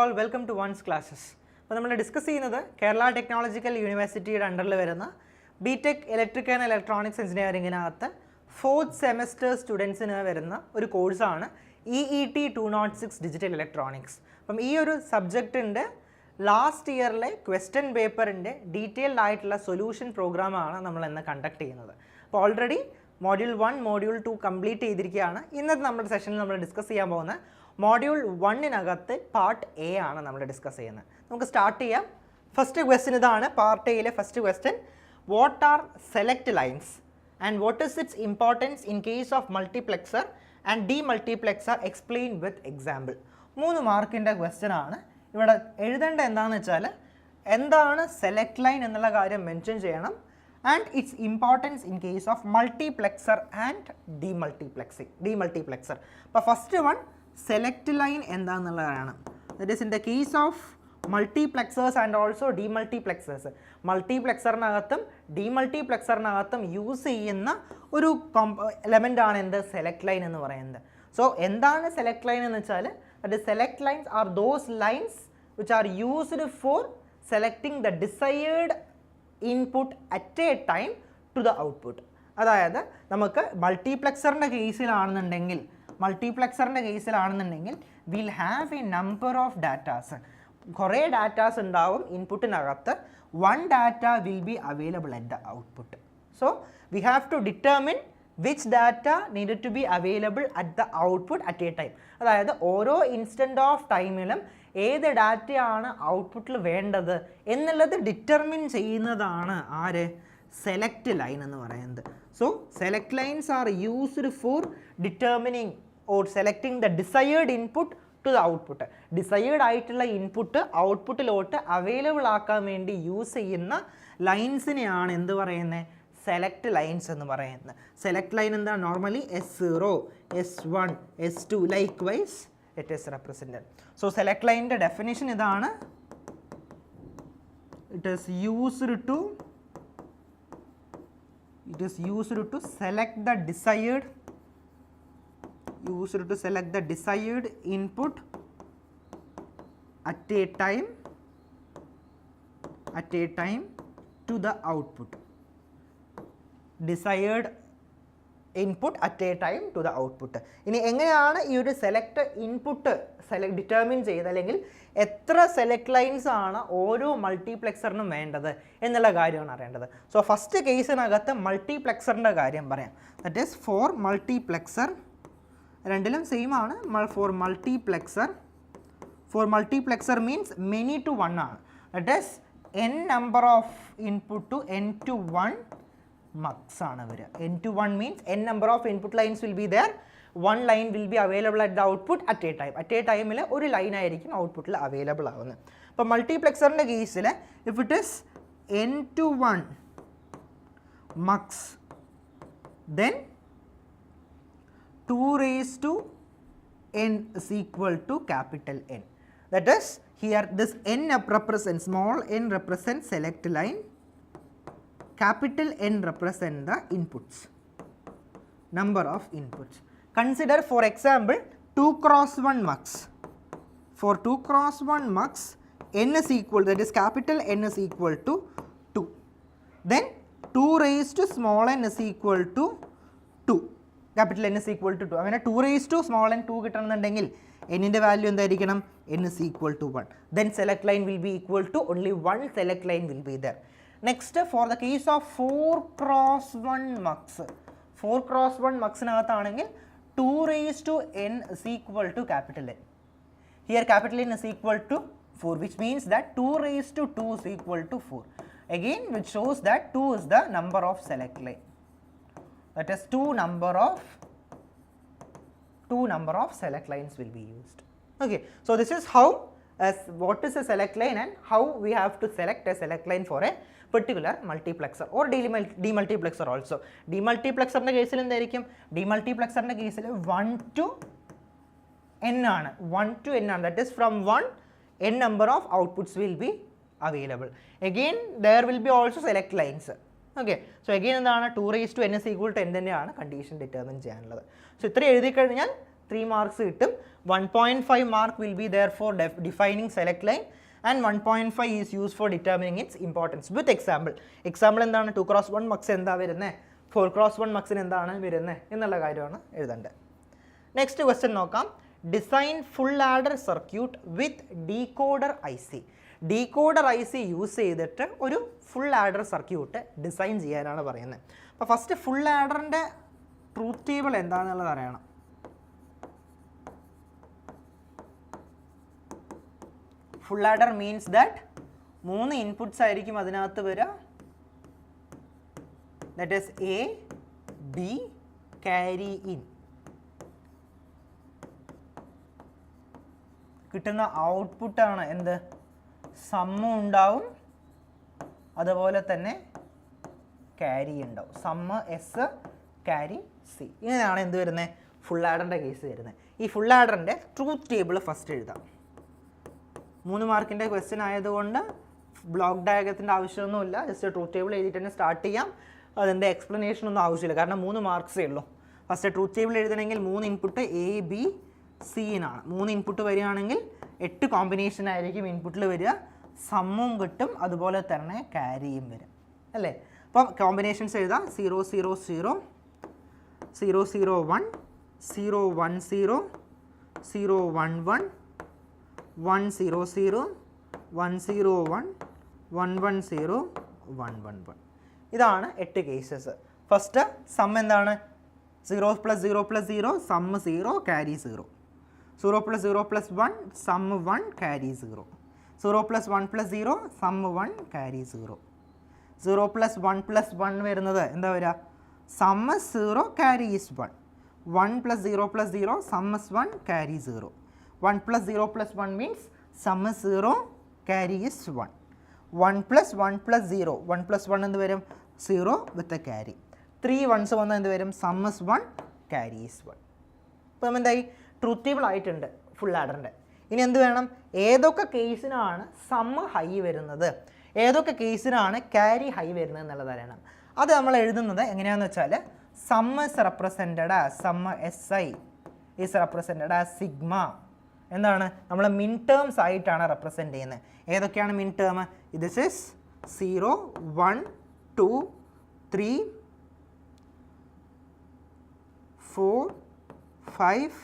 all, welcome to One's Classes. അപ്പോൾ നമ്മൾ discuss ചെയ്യുന്നത് കേരള ടെക്നോളജിക്കൽ യൂണിവേഴ്സിറ്റിയുടെ അണ്ടറിൽ വരുന്ന ബിടെക് ഇലക്ട്രിക്കൽ ആൻഡ് ഇലക്ട്രോണിക്സ് എഞ്ചിനീയറിങ്ങിനകത്ത് 4th സെമസ്റ്റർ സ്റ്റുഡൻസിന് വരുന്ന ഒരു കോഴ്സാണ് EET 206 ഡിജിറ്റൽ ഇലക്ട്രോണിക്സ്. അപ്പം ഈ ഒരു സബ്ജക്റ്റിൻ്റെ ലാസ്റ്റ് ഇയറിലെ ക്വസ്റ്റ്യൻ പേപ്പറിൻ്റെ ഡീറ്റെയിൽഡ് ആയിട്ടുള്ള സൊല്യൂഷൻ പ്രോഗ്രാമാണ് നമ്മൾ ഇന്ന് കണ്ടക്ട് ചെയ്യുന്നത്. അപ്പോൾ ഓൾറെഡി മോഡ്യൂൾ 1 മോഡ്യൂൾ 2 കംപ്ലീറ്റ് ചെയ്തിരിക്കുകയാണ്. ഇന്നത്തെ നമ്മുടെ സെഷനിൽ നമ്മൾ ഡിസ്കസ് ചെയ്യാൻ പോകുന്ന മോഡ്യൂൾ 1-നകത്ത് പാർട്ട് എ ആണ് നമ്മൾ ഡിസ്കസ് ചെയ്യുന്നത്. നമുക്ക് സ്റ്റാർട്ട് ചെയ്യാം. ഫസ്റ്റ് ക്വസ്റ്റ്യൻ ഇതാണ്, പാർട്ട് എയിലെ first question. What are select lines and what is its importance in case of multiplexer and demultiplexer explain with example. 3 മാർക്കിൻ്റെ ക്വസ്റ്റ്യൻ ആണ്. ഇവിടെ എഴുതേണ്ട എന്താണെന്ന് വെച്ചാൽ എന്താണ് സെലക്ട് ലൈൻ എന്നുള്ള കാര്യം മെൻഷൻ ചെയ്യണം and its importance in case of multiplexer and demultiplexer. അപ്പോൾ ഫസ്റ്റ് വൺ സെലക്ട് ലൈൻ എന്താണെന്നുള്ളതാണ്. That is in the case of multiplexers and also demultiplexers. മൾട്ടിപ്ലെക്സറിനകത്തും ഡീമൾട്ടിപ്ലെക്സറിനകത്തും യൂസ് ചെയ്യുന്ന ഒരു എലമെൻ്റ് ആണ് എന്ത് സെലക്ട് ലൈൻ എന്ന് പറയുന്നത്. സോ എന്താണ് സെലക്ട് ലൈൻ എന്ന് വെച്ചാൽ that select lines are those lines which are used for selecting the desired input at a time to the output. അതായത് നമുക്ക് മൾട്ടിപ്ലെക്സറിൻ്റെ കേസിലാണെന്നുണ്ടെങ്കിൽ will have a number of datas. കുറേ ഡാറ്റാസ് ഉണ്ടാവും ഇൻപുട്ടിനകത്ത്. One data will be available at the output. So we have to determine which data needed to be available at the output at a time. അതായത് ഓരോ instant of ടൈമിലും ഏത് ഡാറ്റയാണ് ഔട്ട്പുട്ടിൽ വേണ്ടത് എന്നുള്ളത് ഡിറ്റർമിൻ ചെയ്യുന്നതാണ് ആര് സെലക്ട് ലൈൻ എന്ന് പറയുന്നത്. So select lines are used for determining or selecting the desired input to the output. Desired ആയിട്ടുള്ള ഇൻപുട്ട് ഔട്ട്പുട്ടിലോട്ട് അവൈലബിൾ ആക്കാൻ വേണ്ടി യൂസ് ചെയ്യുന്ന ലൈൻസിനെയാണ് എന്ത് പറയുന്നത് സെലക്ട് ലൈൻസ് എന്ന് പറയുന്നത്. സെലക്ട് ലൈൻ എന്താണ് normally S0, S1, S2 likewise it is represented. So select line the definition idana. It is used to select the desired input at a time to the output. Desired input at a time to the output. ഇനി എങ്ങനെയാണ് ഈ ഒരു select input determine ചെയ്ത് അല്ലെങ്കിൽ എത്ര select lines ആണ് ഓരോ മൾട്ടിപ്ലെക്സറിനും വേണ്ടത് എന്നുള്ള കാര്യമാണ് അറിയേണ്ടത്. സോ ഫസ്റ്റ് കേസിനകത്ത് മൾട്ടിപ്ലെക്സറിൻ്റെ കാര്യം പറയാം. ദറ്റ് ഈസ് ഫോർ മൾട്ടിപ്ലെക്സർ, രണ്ടിലും സെയിം ആണ്. For multiplexer means many to one ആണ്. That is n number of input to n to 1 mux ആണ് വരിക. n to 1 means n number of input lines will be there. One line will be available at the output at a time. At a time ഒരു line ആയിരിക്കും ഔട്ട്പുട്ടിൽ available ആവുന്നത്. അപ്പോൾ മൾട്ടിപ്ലെക്സറിൻ്റെ കേസിൽ if it is n to 1 mux then 2 raised to n is equal to capital N. That is here this n represents, small n represents select line, capital N represent the inputs, number of inputs. Consider for example 2 cross 1 mux. For 2 cross 1 mux n is equal, that is capital N is equal to 2. Then 2 raised to small n is equal to 2. Capital N is equal to 2. അങ്ങനെ 2 raised to small n 2 കിട്ടണമെന്നുണ്ടെങ്കിൽ n ൻ്റെ value എന്തായിരിക്കണം? n is equal to 1. Then select line will be equal to only one select line will be there. Next, for the case of 4 cross 1 mux, 4 cross 1 മക്സിനകത്താണെങ്കിൽ 2 raised to n is equal to capital N. Here capital N is equal to 4, which means that 2 raised to 2 is equal to 4. Again, which shows that 2 is the number of select line. That is 2 number of select lines will be used. Okay, so this is how what is a select line and how we have to select a select line for a particular multiplexer or demultiplexer also. Demultiplexറിൻ്റെ കേസിൽ എന്തായിരിക്കും? demultiplexറിൻ്റെ കേസിൽ 1 to n ആണ്. 1 to n ആണ്. That is from 1 n number of outputs will be available. Again there will be also select lines. Okay, so again എന്താണ് 2 raised to n is equal to n തന്നെയാണ് condition determine ചെയ്യാനുള്ളത്. So ഇത്ര എഴുതി കഴിഞ്ഞാൽ 3 marks കിട്ടും. 1.5 mark will be there for defining select line and 1.5 is use for determining its importance with example. Example എന്താണ്? 2x1 mugs എന്താ വരുന്നത്, 4x1 മക്സിന് എന്താണ് വരുന്നത് എന്നുള്ള കാര്യമാണ് എഴുതേണ്ടത്. നെക്സ്റ്റ് ക്വസ്റ്റ്യൻ നോക്കാം. Design full adder circuit with decoder IC. Decoder IC use ചെയ്തിട്ട് ഒരു ഫുൾ ആഡർ സർക്യൂട്ട് ഡിസൈൻ ചെയ്യാനാണ് പറയുന്നത്. അപ്പോൾ ഫസ്റ്റ് ഫുൾ ആഡറിൻ്റെ ട്രൂത്ത് ടേബിൾ എന്താണെന്നുള്ളത് അറിയണം. Full adder means that 3 inputs ആയിരിക്കും അതിനകത്ത് വരിക. That is A, B, carry in. കിട്ടുന്ന ഔട്ട്പുട്ടാണ് എന്ത്? സമ്മും ഉണ്ടാവും, അതുപോലെ തന്നെ ക്യാരി ഉണ്ടാവും. Sum S, carry C. ഇങ്ങനെയാണ് എന്ത് വരുന്നത്? ഫുൾ ആഡറിൻ്റെ കേസ് വരുന്നത്. ഈ ഫുൾ ആഡറിൻ്റെ ട്രൂത്ത് ടേബിൾ ഫസ്റ്റ് എഴുതാം. 3 മാർക്കിൻ്റെ ക്വസ്റ്റ്യൻ ആയതുകൊണ്ട് ബ്ലോക്ക് ഡയഗ്രത്തിൻ്റെ ആവശ്യമൊന്നുമില്ല. ജസ്റ്റ് ട്രൂത്ത് ടേബിൾ എഴുതിയിട്ട് തന്നെ സ്റ്റാർട്ട് ചെയ്യാം. അതിൻ്റെ എക്സ്പ്ലനേഷൻ ഒന്നും ആവശ്യമില്ല, കാരണം 3 മാർക്സേ ഉള്ളൂ. ഫസ്റ്റ് ട്രൂത്ത് ടേബിൾ എഴുതണമെങ്കിൽ 3 ഇൻപുട്ട് A, B, C നാണ്. 3 ഇൻപുട്ട് വരികയാണെങ്കിൽ 8 കോമ്പിനേഷൻ ആയിരിക്കും ഇൻപുട്ടിൽ വരിക. സമ്മും കിട്ടും, അതുപോലെ തന്നെ ക്യാരിയും വരും അല്ലേ. അപ്പം കോമ്പിനേഷൻസ് എഴുതാം. 0 0 0, 0 0 1, 0 1 0, 0 1 1, 1 0 0, 1 0 1, 1 1 0, 1 1 1. ഇതാണ് 8 കേസസ്. ഫസ്റ്റ് സം എന്താണ്? 0 + 0 + 0, sum 0, carry 0. 0 + 0 + 1, sum 1, carry 0. 0 + 1 + 0, sum 1, carry 0. 0 + 1 + 1 വരുന്നത് എന്താ വരിക? Sum 0, carry is 1. 1 + 0 + 0, sum 1, carry 0. 1 + 0 + 1 means sum 0, carry is 1. 1 + 1 + 0, 1 + 1 എന്ത് വരും? 0 വിത്ത് എ ക്യാരി. 3 ones വന്നാൽ എന്ത് വരും? Sum 1, carry is 1. ഇപ്പം എന്തായി? ട്രൂത്ത് ടേബിൾ ആയിട്ടുണ്ട് ഫുൾ ആഡറിൻ്റെ. ഇനി എന്ത് വേണം? ഏതൊക്കെ കേസിനാണ് സമ്മ് ഹൈ വരുന്നത്, ഏതൊക്കെ കേസിനാണ് ക്യാരി ഹൈ വരുന്നത് എന്നുള്ളത് അറിയണം. അത് നമ്മൾ എഴുതുന്നത് എങ്ങനെയാണെന്ന് വെച്ചാൽ, sum is represented as, sum SI is represented as sigma. എന്താണ്? നമ്മൾ മിൻ ടേംസ് ആയിട്ടാണ് റെപ്രസെൻറ്റ് ചെയ്യുന്നത്. ഏതൊക്കെയാണ് മിൻ ടേം? This is 0 1 2 3 4 5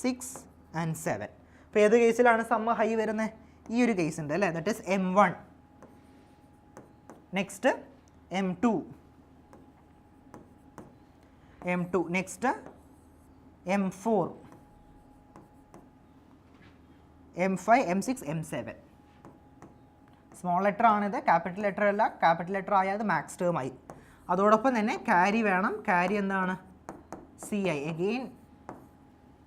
6 and 7. അപ്പോൾ ഏത് കേസിലാണ് സമ്മ് ഹൈ വരുന്നത്? ഈ ഒരു കേസ് ഉണ്ട് അല്ലേ, that is M1. Next M2, next M4, M5, M6, M7. Small letter ആണിത്, ക്യാപിറ്റൽ ലെറ്റർ അല്ല. ക്യാപിറ്റൽ ലെറ്റർ ആയാൽ അത് മാക്സ് ടേം ആയി. അതോടൊപ്പം തന്നെ ക്യാരി വേണം. ക്യാരി എന്താണ്? CI. അഗെയിൻ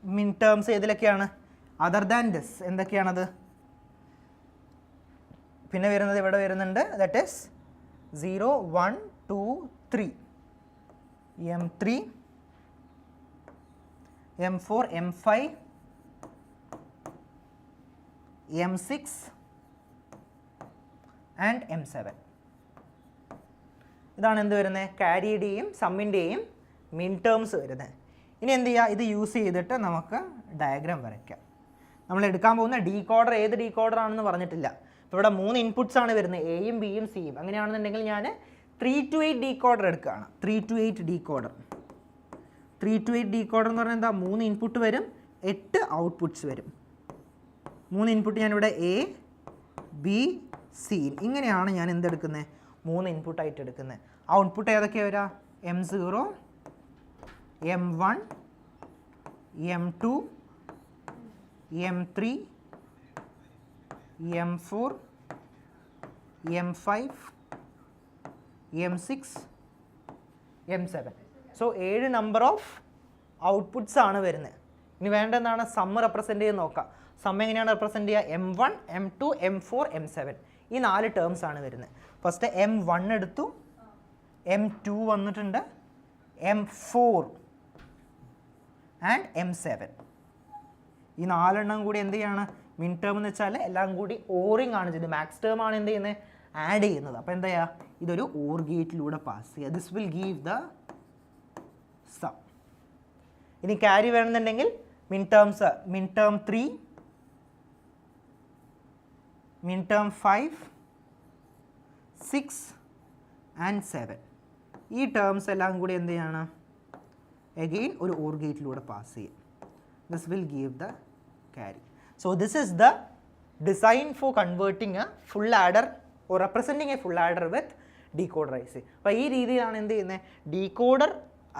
മിൻ ടേംസ് ഏതിലൊക്കെയാണ്? അതർ ദാൻ ദിസ് എന്തൊക്കെയാണത്? പിന്നെ വരുന്നത് ഇവിടെ വരുന്നുണ്ട്, that is 0 1 2 3, M3, M4, M5, M6 and M7. ഇതാണ് എന്ത് വരുന്നത്? ക്യാരിയുടെയും സമ്മിൻ്റെയും മിൻ ടേംസ് വരുന്നത്. ഇനി എന്ത് ചെയ്യുക? ഇത് യൂസ് ചെയ്തിട്ട് നമുക്ക് ഡയഗ്രാം വരയ്ക്കാം. നമ്മൾ എടുക്കാൻ പോകുന്ന ഡീകോഡർ ഏത് ഡീകോഡർ ആണെന്ന് പറഞ്ഞിട്ടില്ല. ഇപ്പോൾ ഇവിടെ 3 ഇൻപുട്സ് ആണ് വരുന്നത്, Aയും Bയും Cയും. അങ്ങനെയാണെന്നുണ്ടെങ്കിൽ ഞാൻ 3 to 8 ഡീകോഡർ എടുക്കുകയാണ്. 3 to 8 ഡീകോഡർ. 3 to 8 ഡീകോഡർ എന്ന് പറഞ്ഞാൽ എന്താ? 3 ഇൻപുട്ട് വരും, 8 ഔട്ട്പുട്ട്സ് വരും. 3 ഇൻപുട്ട് ഞാനിവിടെ A, B, C. ഇങ്ങനെയാണ് ഞാൻ എന്തെടുക്കുന്നത്? 3 ഇൻപുട്ടായിട്ട് എടുക്കുന്നത്. ഔട്ട്പുട്ട് ഏതൊക്കെയാണ് വരിക? M0, M1, M2, M3, M4, M5, M6, M7. So 7 number of outputs ആണ് വരുന്നത്. ഇനി വേണ്ട എന്താണ്? സമ്മ് റെപ്രസെൻറ്റ് ചെയ്ത് നോക്കാം. സമ്മ് എങ്ങനെയാണ് റെപ്രസെൻറ്റ് ചെയ്യുക? M1, M2, M4, M7. ഈ 4 ടേംസ് ആണ് വരുന്നത്. ഫസ്റ്റ് M1 എടുത്തു, M2 വന്നിട്ടുണ്ട്, M4 ആൻഡ് M7. ഈ 4 എണ്ണം കൂടി എന്ത് ചെയ്യാണ്? മിൻ ടേം എന്ന് വെച്ചാൽ എല്ലാം കൂടി ഓറിങ് ആണ് ചെയ്യുന്നത്. മാക്സ് ടേം ആണ് എന്ത് ചെയ്യുന്നത്? ആഡ് ചെയ്യുന്നത്. അപ്പോൾ എന്താ ചെയ്യുക? ഇതൊരു ഓർ ഗേറ്റിലൂടെ പാസ് ചെയ്യുക. This will give the sum. ഇനി ക്യാരി വേണമെന്നുണ്ടെങ്കിൽ midterm 3, midterm 5, 6 and 7. ഈ ടേംസ് എല്ലാം കൂടി എന്ത് ചെയ്യണം? അഗെയിൻ ഒരു OR ഗേറ്റിലൂടെ പാസ് ചെയ്യും. This will give the carry. So this is the design for converting A full adder or representing A full adder with decoder I C. അപ്പോൾ ഈ രീതിയിലാണ് എന്ത് ചെയ്യുന്നത്? ഡീകോഡർ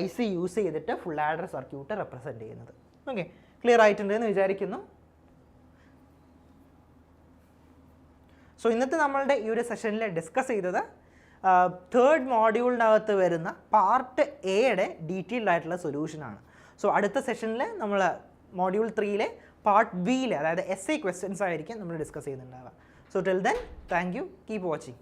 ഐ സി യൂസ് ചെയ്തിട്ട് full adder circuit represent ചെയ്യുന്നത്. Okay, clear ആയിട്ടുണ്ട് എന്ന് വിചാരിക്കുന്നു. സോ ഇന്നത്തെ നമ്മളുടെ ഈ ഒരു സെഷനിൽ ഡിസ്കസ് ചെയ്തത് തേർഡ് മോഡ്യൂളിനകത്ത് വരുന്ന പാർട്ട് എയുടെ ഡീറ്റെയിൽഡ് ആയിട്ടുള്ള സൊല്യൂഷനാണ്. സോ അടുത്ത സെഷനിൽ നമ്മൾ മോഡ്യൂൾ 3-ലെ പാർട്ട് ബിയിലെ, അതായത് essay ക്വസ്റ്റ്യൻസ് ആയിരിക്കും നമ്മൾ ഡിസ്കസ് ചെയ്യുന്നുണ്ടാവുക. So till then, thank you, keep watching.